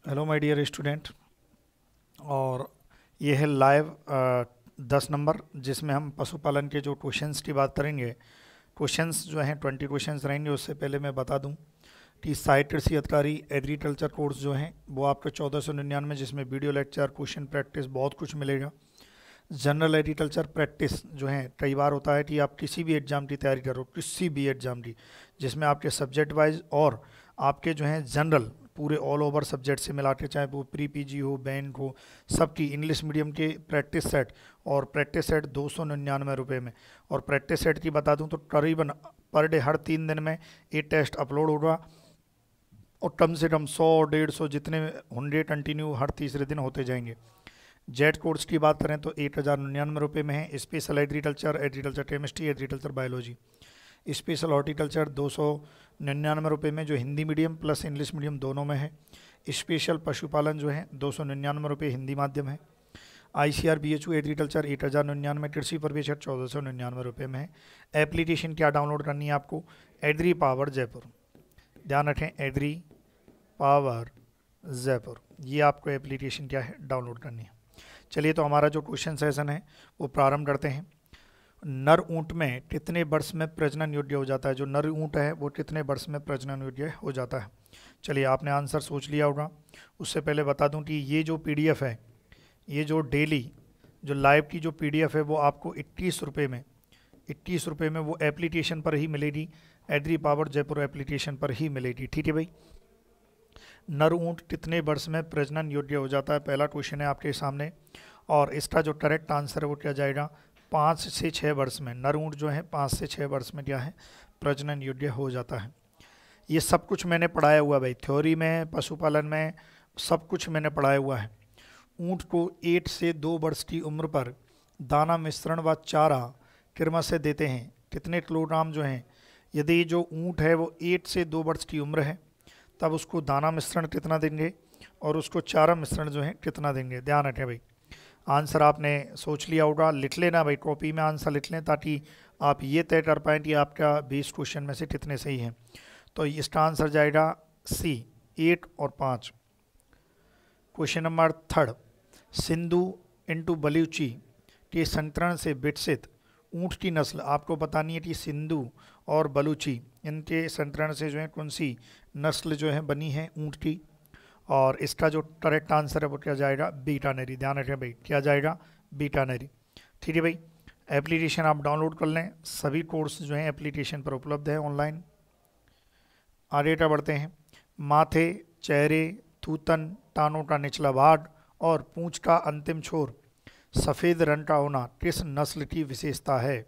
Hello my dear student. और ये है लाइव 10 नंबर, जिसमें हम पशुपालन के जो क्वेश्चंस की बात करेंगे। क्वेश्चंस जो हैं 20 क्वेश्चंस रहेंगे। उससे पहले मैं बता दूं कि साइट कृषि अधिकारी एग्रीकल्चर कोर्स जो हैं वो आपके 1499, जिसमें वीडियो लेक्चर, क्वेश्चन प्रैक्टिस, बहुत कुछ मिलेगा। जनरल एग्रीकल्चर प्रैक्टिस जो है, कई बार होता है कि आप किसी भी एग्ज़ाम की तैयारी करो, किसी भी एग्ज़ाम की, जिसमें आपके सब्जेक्ट वाइज और आपके जो हैं जनरल पूरे ऑल ओवर सब्जेक्ट से मिला के, चाहे वो प्री पीजी हो, बैंक हो, सबकी इंग्लिश मीडियम के प्रैक्टिस सेट। और प्रैक्टिस सेट 299 रुपये में। और प्रैक्टिस सेट की बता दूं तो करीबन पर डे हर 3 दिन में ये टेस्ट अपलोड होगा। और कम से कम 100-150 जितने होंगे कंटिन्यू हर तीसरे दिन होते जाएंगे। जेट कोर्स की बात करें तो 1099 रुपये में है। Special agriculture, agriculture chemistry, agriculture biology. Special horticulture 299 रुपये में, जो Hindi medium plus English medium दोनों में है। स्पेशल पशुपालन जो है 299 रुपये हिंदी माध्यम है। ICR BHU एग्रीकल्चर 1099, कृषि प्रवेशक 1499 रुपये में है। एप्लीकेशन क्या डाउनलोड करनी है आपको? एग्री पावर जयपुर, ध्यान रखें, एग्री पावर जयपुर, ये आपको एप्लीकेशन क्या है डाउनलोड करनी है। चलिए, तो हमारा जो क्वेश्चन सेशन है वो प्रारंभ करते हैं। नर ऊंट में कितने वर्ष में प्रजनन योग्य हो जाता है? जो नर ऊंट है वो कितने वर्ष में प्रजनन योग्य हो जाता है? चलिए, आपने आंसर सोच लिया होगा। उससे पहले बता दूं कि ये जो PDF है, ये जो डेली जो लाइव की जो PDF है वो आपको 21 रुपये में वो एप्लीकेशन पर ही मिलेगी। एग्री पावर जयपुर एप्लीकेशन पर ही मिलेगी। ठीक है भाई। नर ऊंट कितने वर्ष में प्रजनन योग्य हो जाता है, पहला क्वेश्चन है आपके सामने। और इसका जो करेक्ट आंसर है वो क्या जाएगा? 5 से 6 वर्ष में नर ऊंट जो है 5 से 6 वर्ष में क्या है, प्रजनन योग्य हो जाता है। ये सब कुछ मैंने पढ़ाया हुआ भाई, थ्योरी में, पशुपालन में, सब कुछ मैंने पढ़ाया हुआ है। ऊंट को 1 से 2 वर्ष की उम्र पर दाना मिश्रण व चारा क्रमशः देते हैं कितने किलोग्राम जो हैं। यदि जो ऊंट है वो 1 से 2 वर्ष की उम्र है, तब उसको दाना मिश्रण कितना देंगे और उसको चारा मिश्रण जो है कितना देंगे। ध्यान रखें भाई। आंसर आपने सोच लिया होगा, लिख लेना भाई, कॉपी में आंसर लिख लें, ताकि आप ये तय कर पाएँ कि आपका 20 क्वेश्चन में से कितने सही हैं। तो इसका आंसर जाएगा C, 1 और 5। Question number 3, Sindhu into Baluchi के संकरण से विकसित ऊँट की नस्ल आपको बतानी है कि सिंधु और बलूची इनके संकरण से जो है कौन सी नस्ल जो है बनी है ऊँट की। और इसका जो करेक्ट आंसर है वो क्या जाएगा? बीकानेरी। ध्यान रखें भाई, क्या जाएगा? बीकानेरी। ठीक है भाई। एप्लीकेशन आप डाउनलोड कर लें, सभी कोर्स जो हैं एप्लीकेशन पर उपलब्ध है ऑनलाइन। आगे का बढ़ते हैं। माथे, चेहरे, थूतन, टानों का निचला भाग और पूंछ का अंतिम छोर सफ़ेद रंग का होना किस नस्ल की विशेषता है?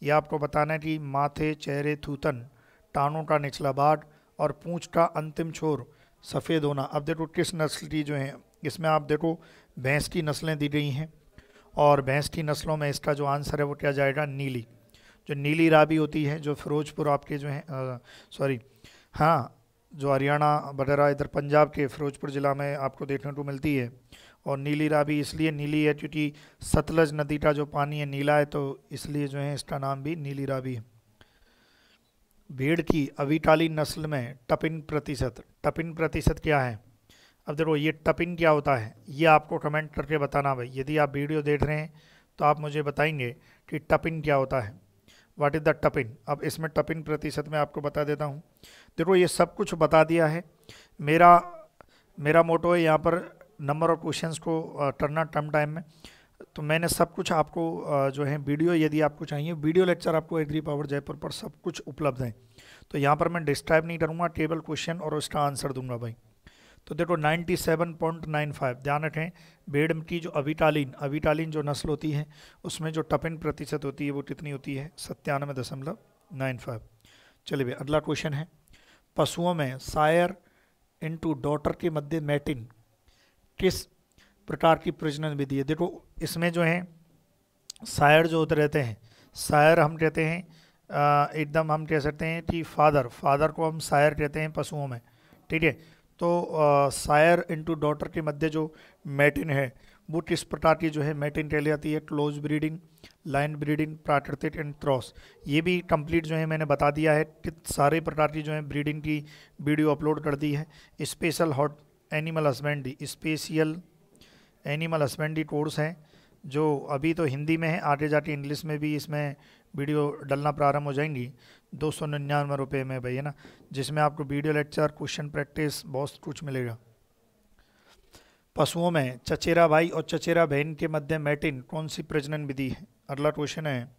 ये आपको बताना है कि माथे, चेहरे, थूतन, टानों का निचला भाग और पूंछ का अंतिम छोर सफ़ेद होना। अब देखो किस नस्ल की जो है, इसमें आप देखो भैंस की नस्लें दी गई हैं। और भैंस की नस्लों में इसका जो आंसर है वो क्या जाएगा? नीली। जो नीली रावी होती है, जो फिरोजपुर आपके जो है, सॉरी, हाँ, जो हरियाणा वगैरह इधर पंजाब के फिरोजपुर ज़िला में आपको देखने को मिलती है। और नीली रावी इसलिए नीली है क्योंकि सतलज नदी का जो पानी है नीला है, तो इसलिए जो है इसका नाम भी नीली रावी है। भेड़ की अविटाली नस्ल में टपिन प्रतिशत क्या है? अब देखो, ये टपिन क्या होता है ये आपको कमेंट करके बताना भाई। यदि आप वीडियो देख रहे हैं तो आप मुझे बताएंगे कि टपिन क्या होता है, व्हाट इज़ द टपिन। अब इसमें टपिन प्रतिशत में आपको बता देता हूँ। देखो, ये सब कुछ बता दिया है। मेरा मोटो है यहाँ पर नंबर ऑफ क्वेश्चंस को करना कम टाइम में। तो मैंने सब कुछ आपको जो है वीडियो, यदि आपको चाहिए वीडियो लेक्चर, आपको एग्री पावर जयपुर पर सब कुछ उपलब्ध है। तो यहाँ पर मैं डिस्क्राइब नहीं करूँगा, टेबल क्वेश्चन और उसका आंसर दूंगा भाई। तो देखो 97.95, ध्यान रखें। भेड़ की जो अविटालिन जो नस्ल होती है उसमें जो टपिन प्रतिशत होती है वो कितनी होती है? 97.95। चलिए भाई, अगला क्वेश्चन है। पशुओं में सायर इंटू डॉटर के मध्य मैटिन किस प्रकार की प्रजनन विधि है? देखो, इसमें जो है सायर जो होते रहते हैं, सायर हम कहते हैं, एकदम हम कह सकते हैं कि फादर को हम सायर कहते हैं पशुओं में। ठीक है। तो सायर इंटू डॉटर के मध्य जो मैटिन है वो किस प्रकार की जो है मैटिन कहलाती है? क्लोज ब्रीडिंग, लाइन ब्रीडिंग, प्राकृतिक एंड क्रॉस। ये भी कंप्लीट जो है मैंने बता दिया है कि सारे प्रकार की जो है ब्रीडिंग की वीडियो अपलोड कर दी है। Special animal husbandry, special animal husbandry course है जो अभी तो हिंदी में है, आगे जाके इंग्लिश में भी इसमें वीडियो डलना प्रारंभ हो जाएंगी। 299 रुपये में भाई, है ना, जिसमें आपको वीडियो लेक्चर, क्वेश्चन प्रैक्टिस बहुत कुछ मिलेगा। पशुओं में चचेरा भाई और चचेरा बहन के मध्य मैटिन कौन सी प्रजनन विधि है? अगला क्वेश्चन है,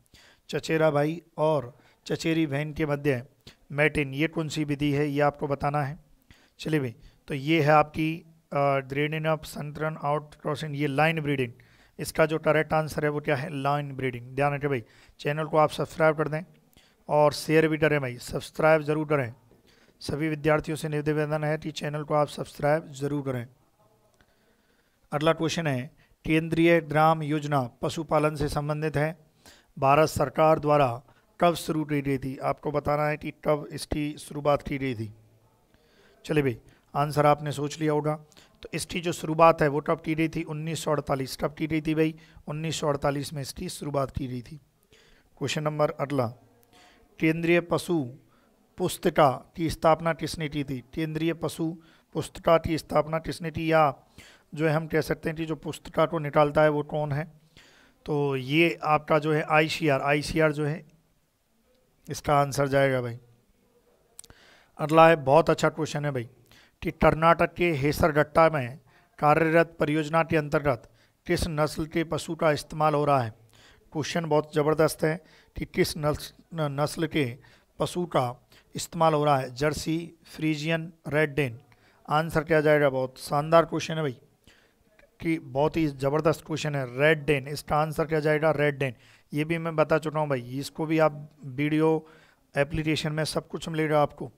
चचेरा भाई और चचेरी बहन के मध्य मैटिन ये कौन सी विधि है, ये आपको बताना है। चलिए भाई, तो ये है आपकी ब्रीडिंग ऑफ संतरन आउट क्रॉसिंग, ये लाइन ब्रीडिंग। इसका जो करेक्ट आंसर है वो क्या है? Line breeding. ध्यान रखें भाई, चैनल को आप सब्सक्राइब कर दें और शेयर भी करें भाई, सब्सक्राइब ज़रूर करें। सभी विद्यार्थियों से निवेदन है कि चैनल को आप सब्सक्राइब ज़रूर करें। अगला क्वेश्चन है, केंद्रीय ग्राम योजना पशुपालन से संबंधित है, भारत सरकार द्वारा कब शुरू की गई थी? आपको बताना है कि कब इसकी शुरुआत की गई थी। चलिए भाई, आंसर आपने सोच लिया होगा। तो इसकी जो शुरुआत है वो कब की गई थी? 1948। कब की गई थी भाई? 1948 में इसकी शुरुआत की गई थी। क्वेश्चन नंबर अगला, केंद्रीय पशु पुस्तिका की स्थापना किसने की थी? केंद्रीय पशु पुस्तिका की स्थापना किसने की, या जो है हम कह सकते हैं कि जो पुस्तिका को निकालता है वो कौन है? तो ये आपका जो है आईसीआर जो है इसका आंसर जाएगा भाई। अगला है, बहुत अच्छा क्वेश्चन है भाई, कि कर्नाटक के हेसरगट्टा में कार्यरत परियोजना के अंतर्गत किस नस्ल के पशु का इस्तेमाल हो रहा है? क्वेश्चन बहुत ज़बरदस्त है कि किस नस्ल के पशु का इस्तेमाल हो रहा है? Jersey, Friesian, red Dane. Answer क्या जाएगा? बहुत शानदार क्वेश्चन है भाई, कि बहुत ही ज़बरदस्त क्वेश्चन है, रेड डेन। इसका आंसर क्या जाएगा? Red Dane. ये भी मैं बता चुका हूँ भाई, इसको भी आप वीडियो एप्लीकेशन में सब कुछ मिलेगा आपको।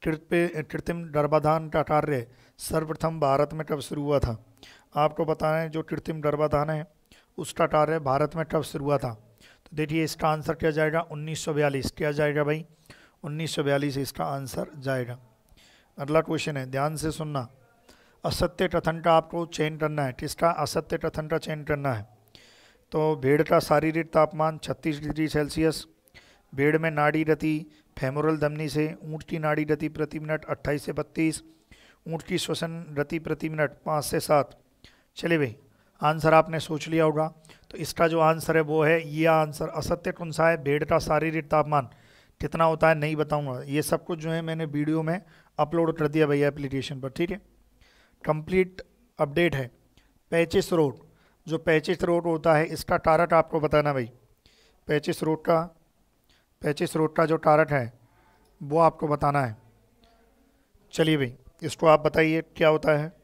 कृत्रिम गर्भाधान का कार्य सर्वप्रथम भारत में कब शुरू हुआ था? आपको बताना है जो कृत्रिम गर्भाधान है उसका कार्य भारत में कब शुरू हुआ था। तो देखिए इसका आंसर क्या जाएगा? 1942। क्या जाएगा भाई? 1942 इसका आंसर जाएगा। अगला क्वेश्चन है, ध्यान से सुनना, असत्य कथन का आपको चयन करना है। किसका असत्य कथन का चयन करना है? तो भेड़ का शारीरिक तापमान 36 डिग्री सेल्सियस, भेड़ में नाड़ी गति फेमोरल धमनी से, ऊँट की नाड़ी गति प्रति मिनट 28 से 32, ऊँट की श्वसन गति प्रति मिनट 5 से 7। चलिए भाई, आंसर आपने सोच लिया होगा। तो इसका जो आंसर है वो है ये आंसर। असत्य कौन सा है? भेड़ का शारीरिक तापमान कितना होता है नहीं बताऊंगा, ये सब कुछ जो है मैंने वीडियो में अपलोड कर दिया भैया एप्लीकेशन पर, ठीक है। कंप्लीट अपडेट है। पैचिस रोड, जो पैचिस रोड होता है इसका टारट आपको बताना भाई। पैचिस रोड का जो टारट है वो आपको बताना है। चलिए भाई, इसको आप बताइए क्या होता है।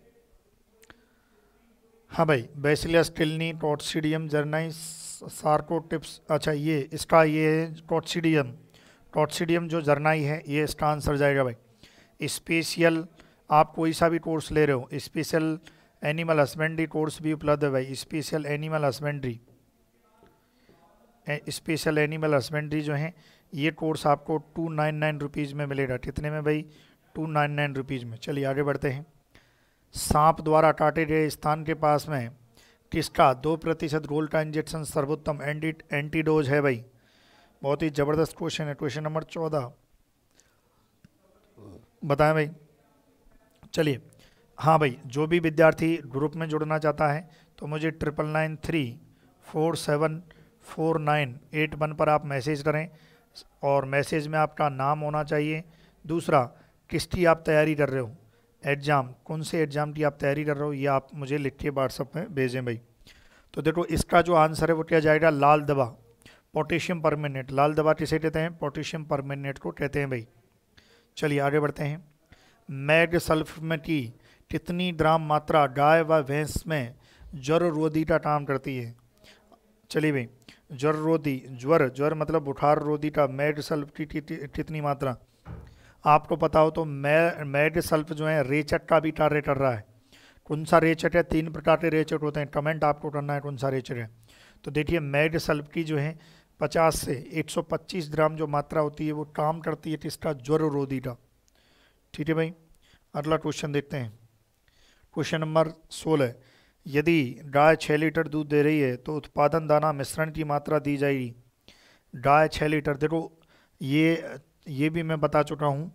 हाँ भाई, बैसिलस टिल्नी, टॉट्सिडियम जर्नाई, सार्कोटिप्स। अच्छा, ये इसका ये टॉट्सिडियम जो जर्नाई है ये इसका आंसर जाएगा भाई। स्पेशल, आप कोई सा भी कोर्स ले रहे हो, स्पेशल एनिमल हस्बेंड्री कोर्स भी उपलब्ध है भाई। स्पेशल एनिमल हस्बेंड्री जो है ये कोर्स आपको 299 रुपीज़ में मिलेगा। कितने में भाई? 299 रुपीज़ में। चलिए आगे बढ़ते हैं। सांप द्वारा काटे गए स्थान के पास में किसका 2% गोल्ड का इंजेक्शन सर्वोत्तम एंटीडोज है भाई? बहुत ही ज़बरदस्त क्वेश्चन है। क्वेश्चन नंबर 14 बताएं भाई। चलिए, हाँ भाई, जो भी विद्यार्थी ग्रुप में जुड़ना चाहता है तो मुझे 9993474981 पर आप मैसेज करें, और मैसेज में आपका नाम होना चाहिए। दूसरा, किसकी आप तैयारी कर रहे हो, एग्ज़ाम, कौन से एग्ज़ाम की आप तैयारी कर रहे हो, ये आप मुझे लिख के व्हाट्सएप में भेजें भाई। तो देखो इसका जो आंसर है वो क्या जाएगा? लाल दवा, पोटेशियम परमेंगनेट। लाल दवा किसे कहते हैं? पोटेशियम परमेंगनेट को कहते हैं भाई। चलिए आगे बढ़ते हैं। मैग सल्फर की कितनी ग्राम मात्रा गाय व भैंस में ज्वर रोधी का काम करती है? चलिए भाई, ज्वर मतलब बुखार रोधी का मैग सल्फ की कितनी मात्रा? आपको पता हो तो मैग सल्फ जो है रेचक का भी कार्य कर रहा है। कौन सा रेचक है? 3 प्रकार के रेचक होते हैं, कमेंट आपको करना है कौन सा रेचक है। तो देखिए मैग सल्फ की जो है 50 से 125 ग्राम जो मात्रा होती है वो काम करती है किसका? ज्वर रोधी का। ठीक है भाई, अगला क्वेश्चन देखते हैं। क्वेश्चन नंबर 16, यदि गाय 6 लीटर दूध दे रही है तो उत्पादन दाना मिश्रण की मात्रा दी जाएगी। गाय 6 लीटर, देखो ये भी मैं बता चुका हूँ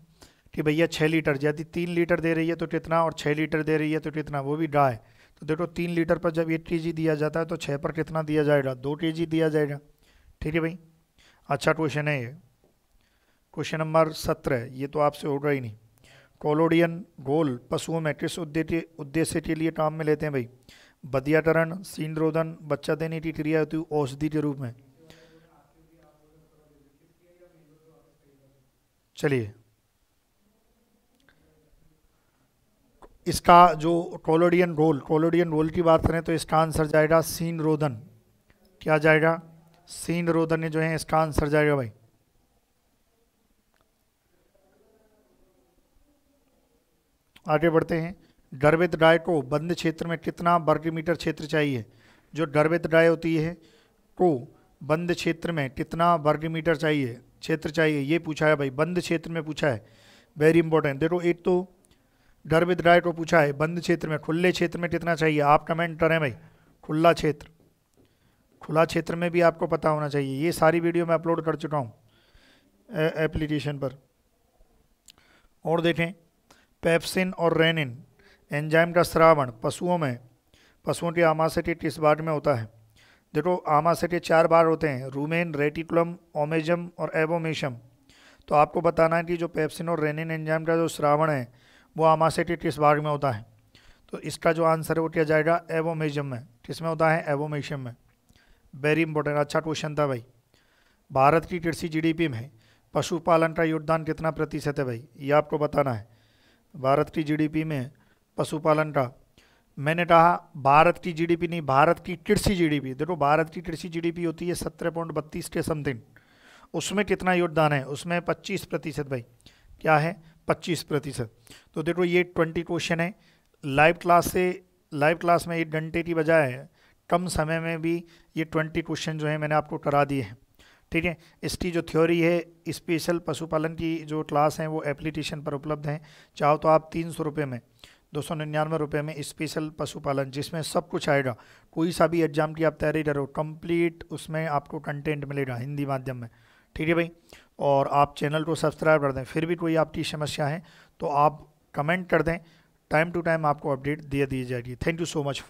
कि भैया 6 लीटर, यदि 3 लीटर दे रही है तो कितना, और 6 लीटर दे रही है तो कितना, वो भी ड्रा है। तो देखो 3 लीटर पर जब 8 kg दिया जाता है तो 6 पर कितना दिया जाएगा, 2 kg दिया जाएगा। ठीक है भाई, अच्छा क्वेश्चन है ये। क्वेश्चन नंबर 17, ये तो आपसे होगा ही नहीं। कोलोडियन घोल पशुओं में किस उद्देश्य के लिए काम में लेते हैं भाई? बदियाकरण, सींद्रोधन, बच्चा देने की क्रिया हेतु, औषधि के रूप में। चलिए, इसका जो कोलोडियन घोल की बात करें तो इसका आंसर जाएगा सींद्रोधन। क्या जाएगा? सींद्रोधन जो है इसका आंसर जाएगा भाई। आगे बढ़ते हैं। गर्भित गाय को बंद क्षेत्र में कितना वर्ग मीटर क्षेत्र चाहिए? जो गर्भित गाय होती है को बंद क्षेत्र में कितना वर्ग मीटर चाहिए, क्षेत्र चाहिए, ये पूछा है भाई, बंद क्षेत्र में पूछा है। Very important. देखो, एक तो गर्भित गाय को पूछा है बंद क्षेत्र में, खुले क्षेत्र में कितना चाहिए? आप कमेंट करें भाई, खुला क्षेत्र। खुला क्षेत्र में भी आपको पता होना चाहिए, ये सारी वीडियो मैं अपलोड कर चुका हूँ एप्लीकेशन पर। और देखें, पेप्सिन और रेनिन एंजाइम का स्रावण पशुओं के आमाशय के किस भाग में होता है? देखो, आमाशय के 4 भाग होते हैं, रूमेन, रेटिकुलम, ओमेजम और एवोमेशम। तो आपको बताना है कि जो पेप्सिन और रेनिन एंजाइम का जो स्रावण है वो आमाशय के किस भाग में होता है। तो इसका जो आंसर है वो क्या जाएगा? एवोमेजम में। किस में होता है? एवोमेशम में। वेरी इंपॉर्टेंट, अच्छा क्वेश्चन था भाई। भारत की कृषि जीडीपी में पशुपालन का योगदान कितना प्रतिशत है भाई? ये आपको बताना है। भारत की जीडीपी में पशुपालन का, मैंने कहा भारत की जीडीपी नहीं, भारत की कृषि जीडीपी। देखो, भारत की कृषि जीडीपी होती है 17.32 के समथिंग, उसमें कितना योगदान है? उसमें 25% भाई। क्या है? 25%। तो देखो, ये 20 क्वेश्चन है। लाइव क्लास में 1 घंटे की बजाय कम समय में भी ये 20 क्वेश्चन जो है मैंने आपको करा दिए हैं। ठीक है, इसकी जो थ्योरी है, स्पेशल पशुपालन की जो क्लास है वो एप्लीकेशन पर उपलब्ध है। चाहो तो आप 300 रुपये में, 299 रुपये में स्पेशल पशुपालन, जिसमें सब कुछ आएगा, कोई सा भी एग्जाम की आप तैयारी करो, कंप्लीट उसमें आपको कंटेंट मिलेगा हिंदी माध्यम में। ठीक है भाई, और आप चैनल को सब्सक्राइब कर दें। फिर भी कोई आपकी समस्या है तो आप कमेंट कर दें, टाइम टू टाइम आपको अपडेट दे दी जाएगी। Thank you so much.